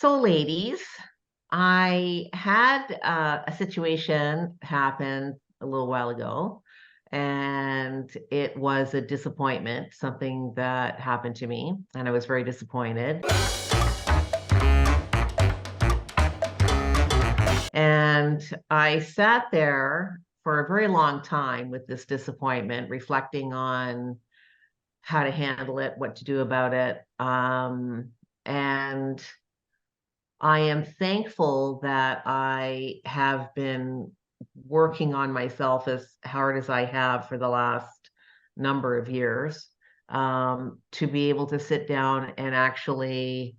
So, ladies, I had a situation happen a little while ago, and it was a disappointment, something that happened to me, and I was very disappointed. And I sat there for a very long time with this disappointment, reflecting on how to handle it, what to do about it. And I am thankful that I have been working on myself as hard as I have for the last number of years, to be able to sit down and actually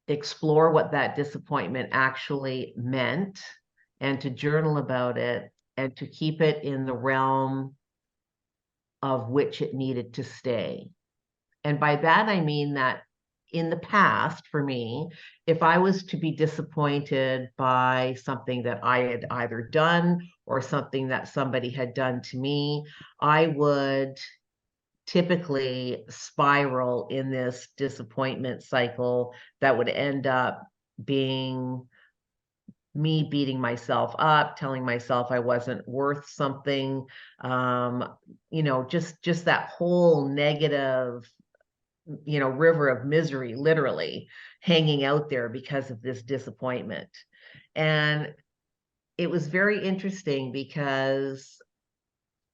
explore what that disappointment actually meant and to journal about it and to keep it in the realm of which it needed to stay. And by that, I mean that in the past, for me, if I was to be disappointed by something that I had either done or something that somebody had done to me, I would typically spiral in this disappointment cycle that would end up being me beating myself up, telling myself I wasn't worth something, just that whole negative river of misery, literally hanging out there because of this disappointment. And it was very interesting because,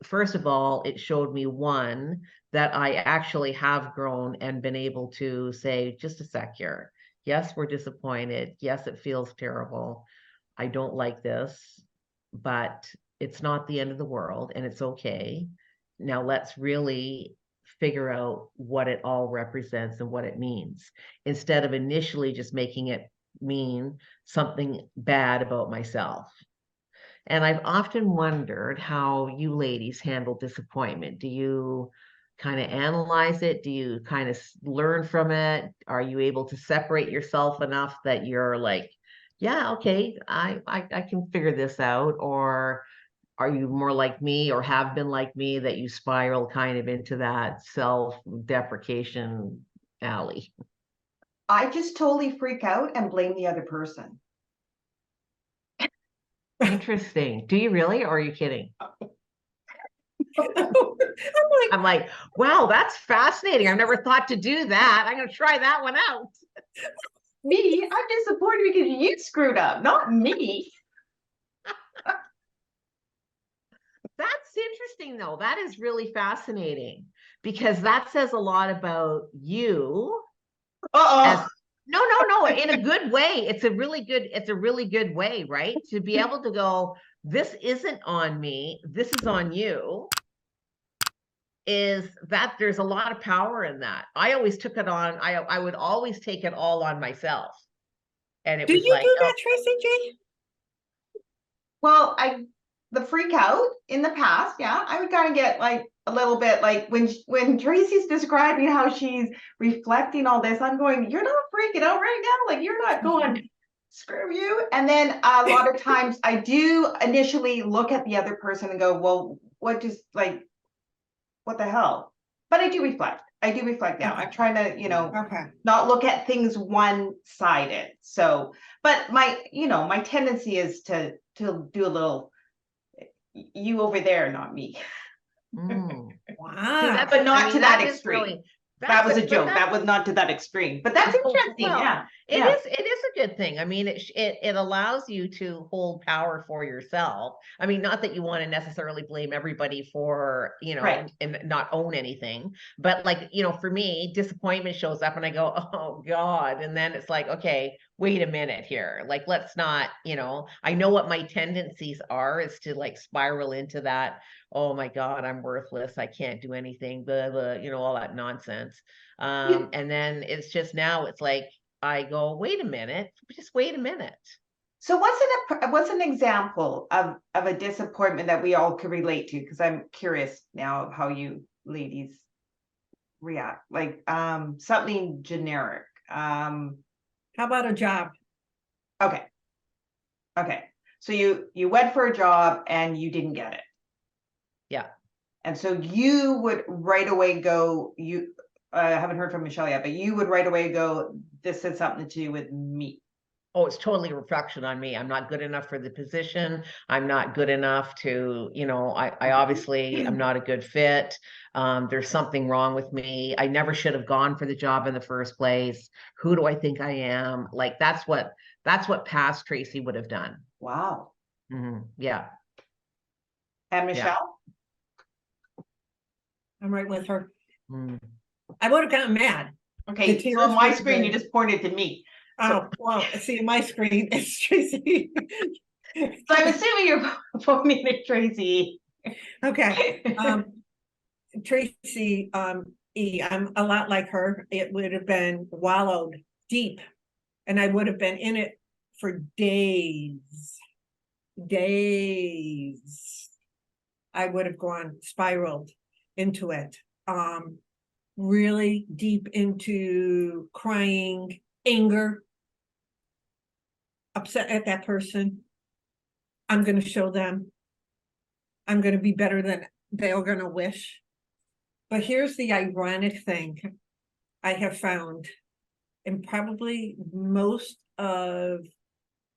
first of all, it showed me, one, that I actually have grown and been able to say, just a sec here. Yes, we're disappointed. Yes, it feels terrible. I don't like this, but it's not the end of the world and it's okay. Now let's really figure out what it all represents and what it means, instead of initially just making it mean something bad about myself. And I've often wondered how you ladies handle disappointment. Do you kind of analyze it? Do you kind of learn from it? Are you able to separate yourself enough that you're like, yeah, okay, I can figure this out? Or are you more like me, or have been like me, that you spiral kind of into that self-deprecation alley? I just totally freak out and blame the other person. Interesting. Do you really, or are you kidding? I'm I'm like, wow, that's fascinating. I've never thought to do that. I'm going to try that one out. me, I'm disappointed because you screwed up, not me. That's interesting, though. That is really fascinating because that says a lot about you as Uh-oh. no, in a good way. It's a really good way, right? To be able to go, this isn't on me, this is on you. Is that there's a lot of power in that. I always took it on, I would always take it all on myself. And it Do was you like, do oh, that, Tracy J? Well, the freak out in the past, yeah, I would kind of get like a little bit like when Tracy's describing how she's reflecting all this, I'm going, you're not freaking out right now. Like you're not going, screw you. And then a lot of times I do initially look at the other person and go, well, what the hell? But I do reflect. I do reflect now. Okay. I'm trying to, Okay. not look at things one-sided. So, but my tendency is to do a little you over there, not me. mm. See, Wow. But not to that that is extreme. really, That was a but joke. That was not to that extreme. But that's interesting. well, Yeah. it Yeah. is a good thing. I mean, it allows you to hold power for yourself. I mean, not that you want to necessarily blame everybody for, Right. and not own anything, but like, for me, disappointment shows up and I go, oh God. And then it's like, okay, wait a minute here. Like, let's not, I know what my tendencies are, is to like spiral into that, oh my God, I'm worthless, I can't do anything, blah, blah, all that nonsense. And then it's just, now it's like I go, wait a minute, just wait a minute. So what's an example of a disappointment that we all could relate to? Because I'm curious now of how you ladies react. Like something generic. How about a job? Okay. Okay. So you went for a job and you didn't get it. Yeah. And so you would right away go, I haven't heard from Michelle yet, but you would right away go, this had something to do with me. Oh, it's totally a reflection on me. I'm not good enough for the position. I'm not good enough to, I obviously am not a good fit. There's something wrong with me. I never should have gone for the job in the first place. Who do I think I am? Like that's what past Tracy would have done. Wow. Yeah. And Michelle? I'm right with her. Mm. I would have gotten mad. Okay, The so on tears my would screen, you have- just pointed to me. Oh, well, see, my screen, it's Tracy. So I'm assuming you're pointing at Tracy. Okay, Tracy, I'm a lot like her. It would have been wallowed deep, and I would have been in it for days. I would have spiraled into it. Really deep into crying, anger, upset at that person. I'm going to show them. I'm going to be better than they're going to wish. But here's the ironic thing I have found, and probably most of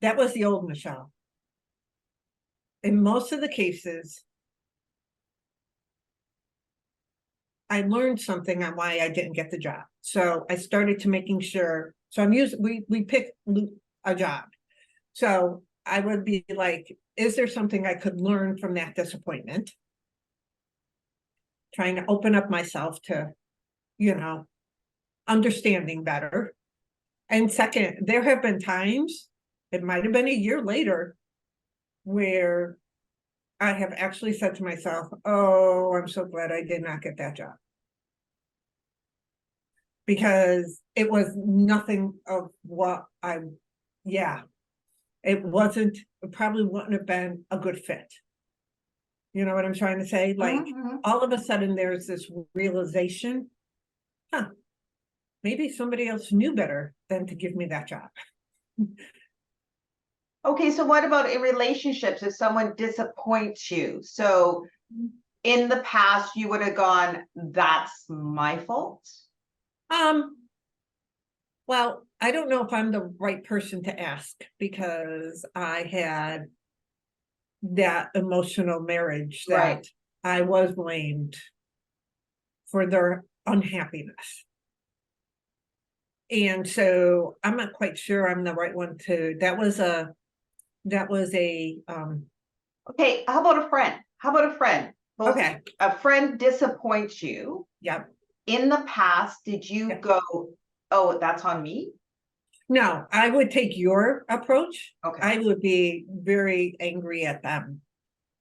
that was the old Michelle. In most of the cases, I learned something on why I didn't get the job. So I started to making sure. So I'm using, we pick a job. So I would be like, is there something I could learn from that disappointment? Trying to open up myself to, understanding better. And second, there have been times, it might have been a year later, where I have actually said to myself, oh, I'm so glad I did not get that job. Because it was nothing of what it wasn't, it probably wouldn't have been a good fit. You know what I'm trying to say? Like, all of a sudden there's this realization, maybe somebody else knew better than to give me that job. Okay, so what about in relationships if someone disappoints you? So in the past, you would have gone, that's my fault? Well, I don't know if I'm the right person to ask because I had that emotional marriage that Right. I was blamed for their unhappiness. And so I'm not quite sure I'm the right one to, that was a Okay, how about a friend? Both okay. a friend disappoints you. Yep. In the past, did you go, oh, that's on me? No, I would take your approach. Okay. I would be very angry at them.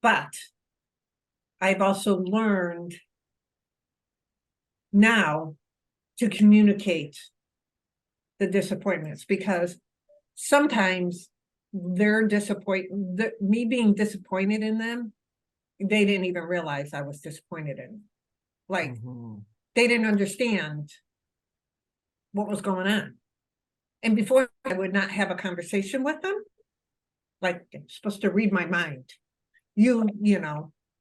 But I've also learned now to communicate the disappointments because sometimes me being disappointed in them, they didn't even realize I was disappointed in them. Like they didn't understand what was going on. And before I would not have a conversation with them, like I'm supposed to read my mind. You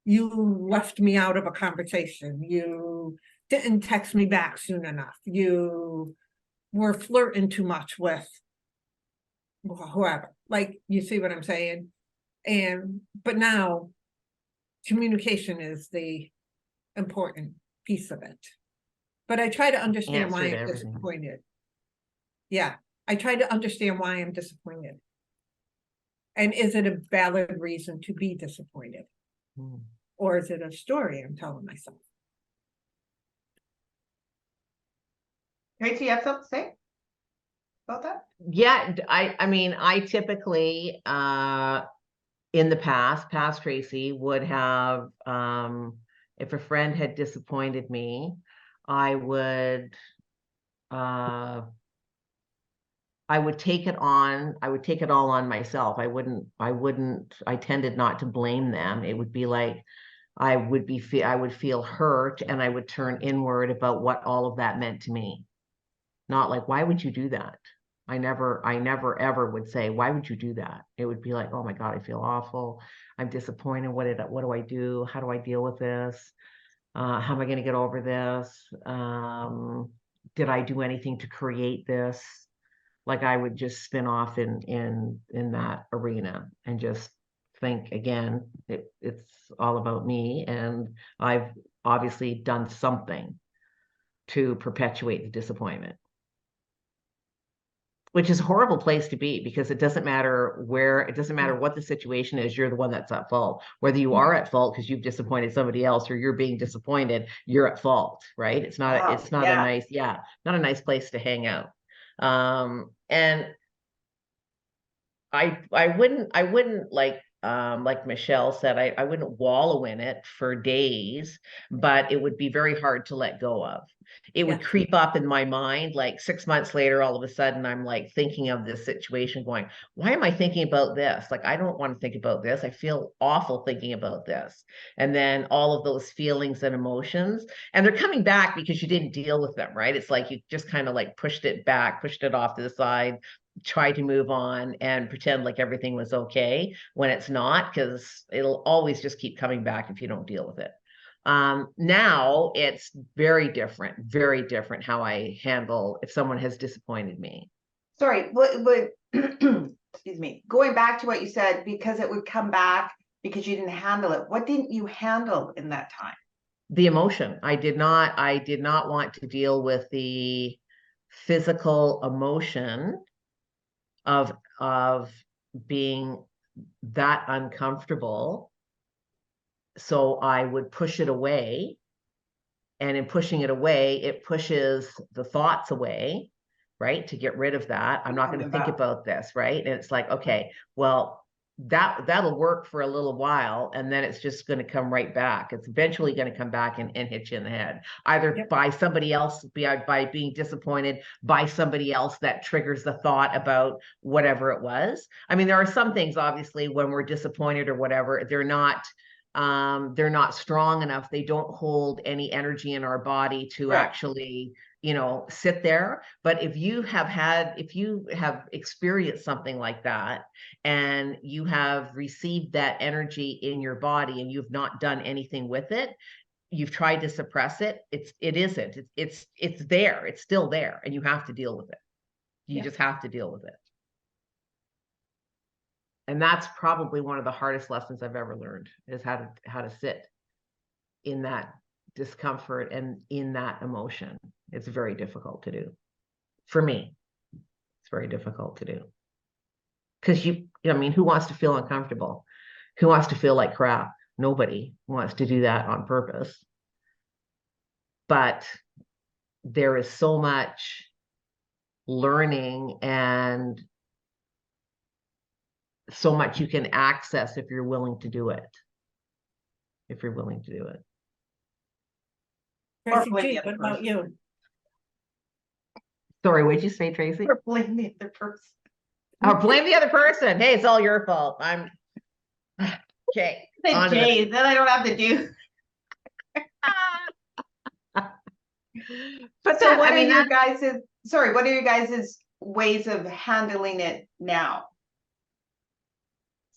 left me out of a conversation. You didn't text me back soon enough. You were flirting too much with whoever. Like, you see what I'm saying? But now communication is the important piece of it. But I try to understand why I'm disappointed. Yeah, I try to understand why I'm disappointed. And is it a valid reason to be disappointed? Or is it a story I'm telling myself? Tracy, you have something to say about that? Yeah, I mean, I typically, in the past Tracy would have, if a friend had disappointed me, I would take it all on myself. I tended not to blame them. It would be like, I would feel hurt and I would turn inward about what all of that meant to me. Not like, why would you do that? I never ever would say, why would you do that? It would be like, oh my God, I feel awful. I'm disappointed. What do I do? How do I deal with this? How am I going to get over this? Did I do anything to create this? Like I would just spin off in that arena and just think again, it's all about me, and I've obviously done something to perpetuate the disappointment, which is a horrible place to be, because it doesn't matter what the situation is, you're the one that's at fault. Whether you are at fault because you've disappointed somebody else, or you're being disappointed, you're at fault, right? It's not Wow, it's not a nice, not a nice place to hang out. And I wouldn't like Michelle said, I wouldn't wallow in it for days, but it would be very hard to let go of. It would creep up in my mind, like 6 months later, all of a sudden I'm like thinking of this situation going, why am I thinking about this? Like, I don't want to think about this. I feel awful thinking about this. And then all of those feelings and emotions, and they're coming back because you didn't deal with them, right? It's like you just kind of like pushed it back, pushed it off to the side, try to move on and pretend like everything was okay when it's not, because it'll always just keep coming back if you don't deal with it. Now it's very different how I handle if someone has disappointed me. Sorry, what excuse me, going back to what you said, because it would come back because you didn't handle it. What didn't you handle in that time? The emotion. I did not want to deal with the physical emotion of being that uncomfortable. So I would push it away. And in pushing it away, it pushes the thoughts away, right? To get rid of that. I'm not going to think about this, right? And it's like, okay, well, that'll work for a little while, and then it's just going to come right back. It's eventually going to come back and hit you in the head, either by somebody else, by being disappointed by somebody else that triggers the thought about whatever it was. I mean, there are some things, obviously, when we're disappointed or whatever, they're not strong enough. They don't hold any energy in our body to actually, sit there. But if you have experienced something like that, and you have received that energy in your body, and you've not done anything with it, you've tried to suppress it, it's there, it's still there, and you have to deal with it. You just have to deal with it. And that's probably one of the hardest lessons I've ever learned, is how to sit in that discomfort and in that emotion. It's very difficult to do. For me, it's very difficult to do. Because I mean, who wants to feel uncomfortable? Who wants to feel like crap? Nobody wants to do that on purpose. But there is so much learning and so much you can access if you're willing to do it. If you're willing to do it. Tracy G, what about you? Sorry, what'd you say, Tracy? Or blame the other person. Oh, blame the other person. Hey, it's all your fault. I'm okay. Then Jay, then I don't have to do. But so what are your guys' ways of handling it now?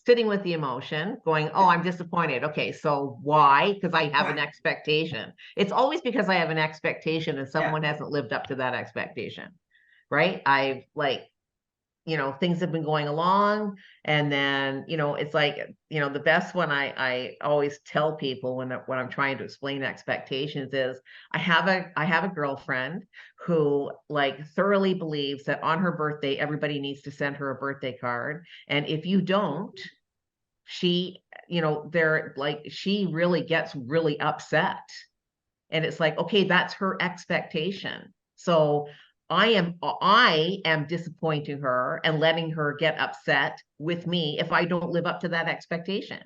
Sitting with the emotion, going, oh, I'm disappointed. Okay, so why? Because I have an expectation. It's always because I have an expectation and someone hasn't lived up to that expectation, right? I've things have been going along, and then, it's like, the best one I always tell people when I'm trying to explain expectations is, I have a girlfriend who thoroughly believes that on her birthday, everybody needs to send her a birthday card. And if you don't, she, she really gets really upset. And it's like, okay, that's her expectation. So I am disappointing her and letting her get upset with me if I don't live up to that expectation.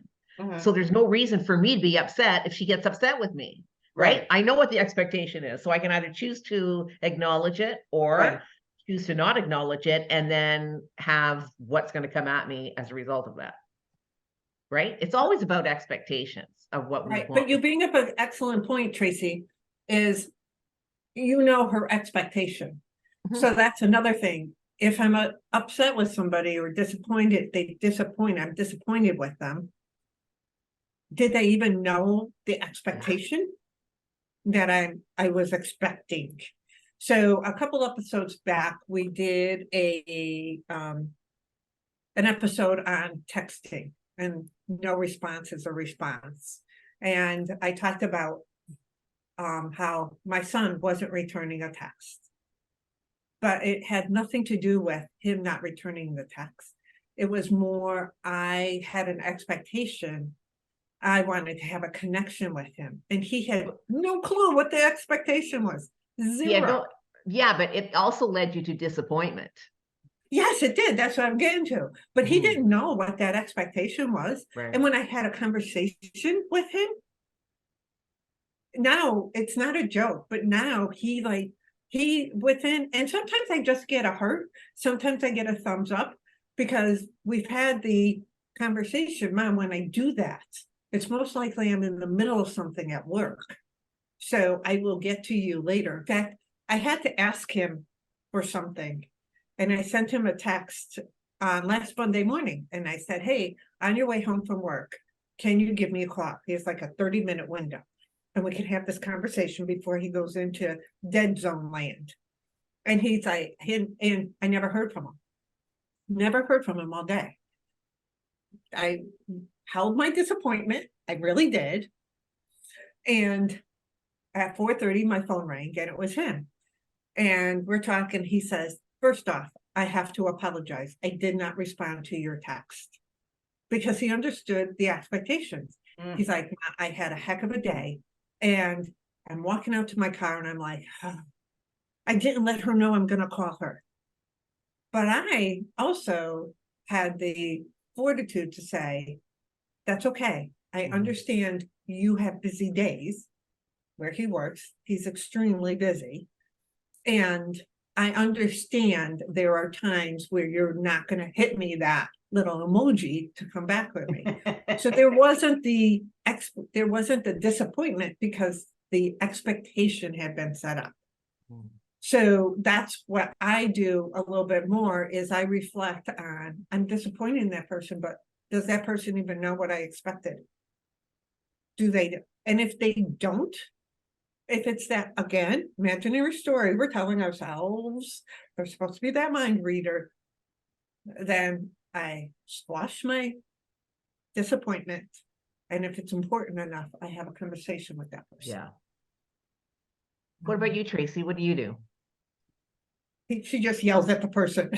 So there's no reason for me to be upset if she gets upset with me, right? I know what the expectation is, so I can either choose to acknowledge it or choose to not acknowledge it, and then have what's going to come at me as a result of that. Right? It's always about expectations of what we want. But you bring up an excellent point, Tracy, is her expectation. So that's another thing. If I'm upset with somebody or disappointed, I'm disappointed with them. Did they even know the expectation? that I was expecting. So a couple episodes back, we did an episode on texting, and no response is a response. And I talked about how my son wasn't returning a text, but it had nothing to do with him not returning the text. It was more, I had an expectation. I wanted to have a connection with him, and he had no clue what the expectation was. Zero. Yeah, but it also led you to disappointment. Yes, it did. That's what I'm getting to. But he didn't know what that expectation was. Right. And when I had a conversation with him, now it's not a joke, but now and sometimes I just get a heart. Sometimes I get a thumbs up, because we've had the conversation, Mom, when I do that, it's most likely I'm in the middle of something at work. So I will get to you later. In fact, I had to ask him for something, and I sent him a text last Monday morning, and I said, hey, on your way home from work, can you give me a call? He has like a 30-minute window, and we can have this conversation before he goes into dead zone land. And he's like, and I never heard from him. Never heard from him all day. I held my disappointment. I really did. And at 4:30, my phone rang, and it was him. And we're talking. He says, first off, I have to apologize. I did not respond to your text, because he understood the expectations. He's like, I had a heck of a day, and I'm walking out to my car, and I'm like, I didn't let her know I'm going to call her. But I also had the fortitude to say, that's okay. I understand you have busy days where he works. He's extremely busy. And I understand there are times where you're not going to hit me that little emoji to come back with me. So there wasn't the disappointment, because the expectation had been set up. So that's what I do a little bit more, is I reflect on, I'm disappointed in that person, but does that person even know what I expected? Do they? And if they don't, if it's that, again, imaginary story we're telling ourselves, they're supposed to be that mind reader, then I squash my disappointment. And if it's important enough, I have a conversation with that person. Yeah. What about you, Tracy? What do you do? She just yells at the person.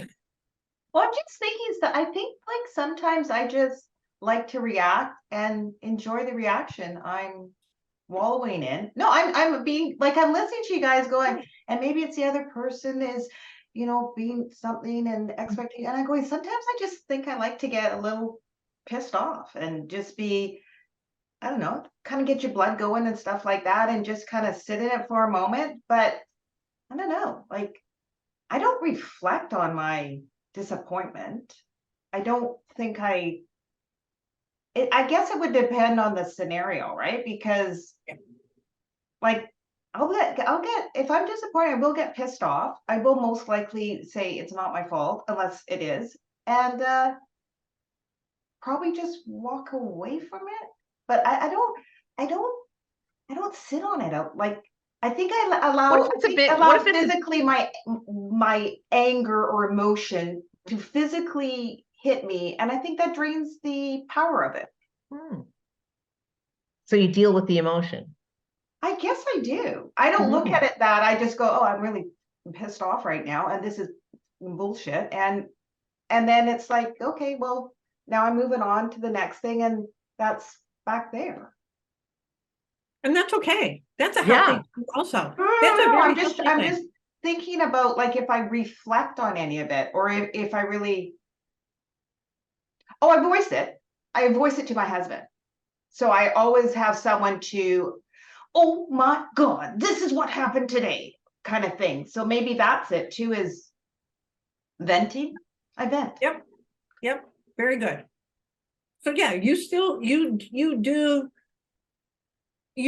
Well, I'm just thinking that I think like sometimes I just like to react and enjoy the reaction I'm wallowing in. No, I'm being like, I'm listening to you guys going, and maybe it's the other person is, being something and expecting, and I'm going, sometimes I just think I like to get a little pissed off and just be, I don't know, kind of get your blood going and stuff like that, and just kind of sit in it for a moment. But I don't know, like, I don't reflect on my disappointment. I don't think I guess it would depend on the scenario, right? Because like I'll get if I'm disappointed, I will get pissed off. I will most likely say it's not my fault unless it is, and probably just walk away from it. But I don't sit on it. I think I allow physically my anger or emotion to physically hit me, and I think that drains the power of it. So you deal with the emotion. I guess I do. I don't look at it that I just go, oh, I'm really pissed off right now, and this is bullshit. And then it's like, okay, well, now I'm moving on to the next thing, and that's back there. And that's okay. That's a healthy also. I'm just thinking about like if I reflect on any of it, or if I really I voice it. I voice it to my husband. So I always have someone to, oh my God, this is what happened today, kind of thing. So maybe that's it too, is venting. I vent. Yep. Very good. So yeah, you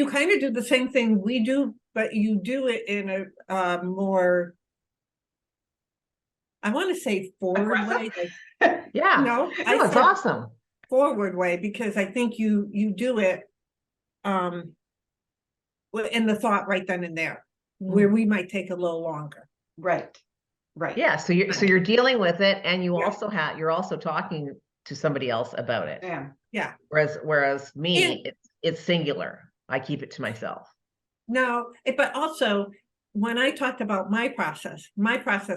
kind of do the same thing we do, but you do it in a more, I want to say forward way. Yeah. No, it's awesome. Forward way, because I think you do it in the thought right then and there, where we might take a little longer. Right. Right. Yeah, so you're dealing with it, and Yeah. you're also talking to somebody else about it. Yeah. Yeah. Whereas me, And- it's singular. I keep it to myself. No, but also when I talked about my process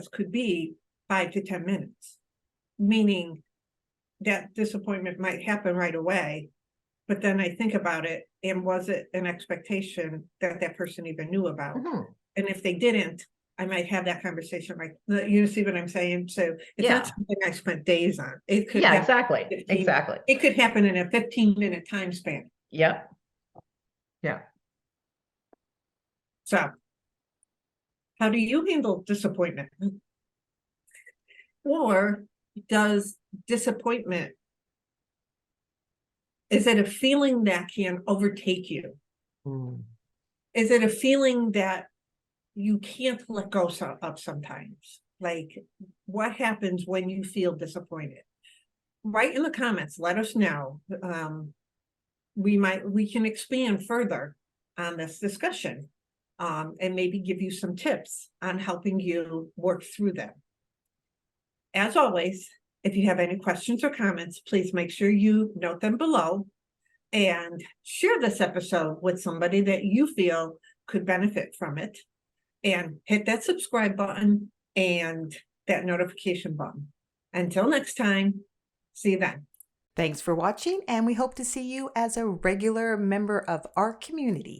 could be 5 to 10 minutes, meaning that disappointment might happen right away. But then I think about it, and was it an expectation that that person even knew about? Mhm. And if they didn't, I might have that conversation, like, you see what I'm saying? So it's Yeah. not something I spent days on. It could Yeah, happen exactly. 15 Exactly. It could happen in a 15-minute time span. Yep. Yeah. So how do you handle disappointment? Or does disappointment, is it a feeling that can overtake you? Mm. Is it a feeling that you can't let go of sometimes? Like, what happens when you feel disappointed? Write in the comments, let us know. We can expand further on this discussion, and maybe give you some tips on helping you work through them. As always, if you have any questions or comments, please make sure you note them below and share this episode with somebody that you feel could benefit from it, and hit that subscribe button and that notification button. Until next time, see you then. Thanks for watching, and we hope to see you as a regular member of our community.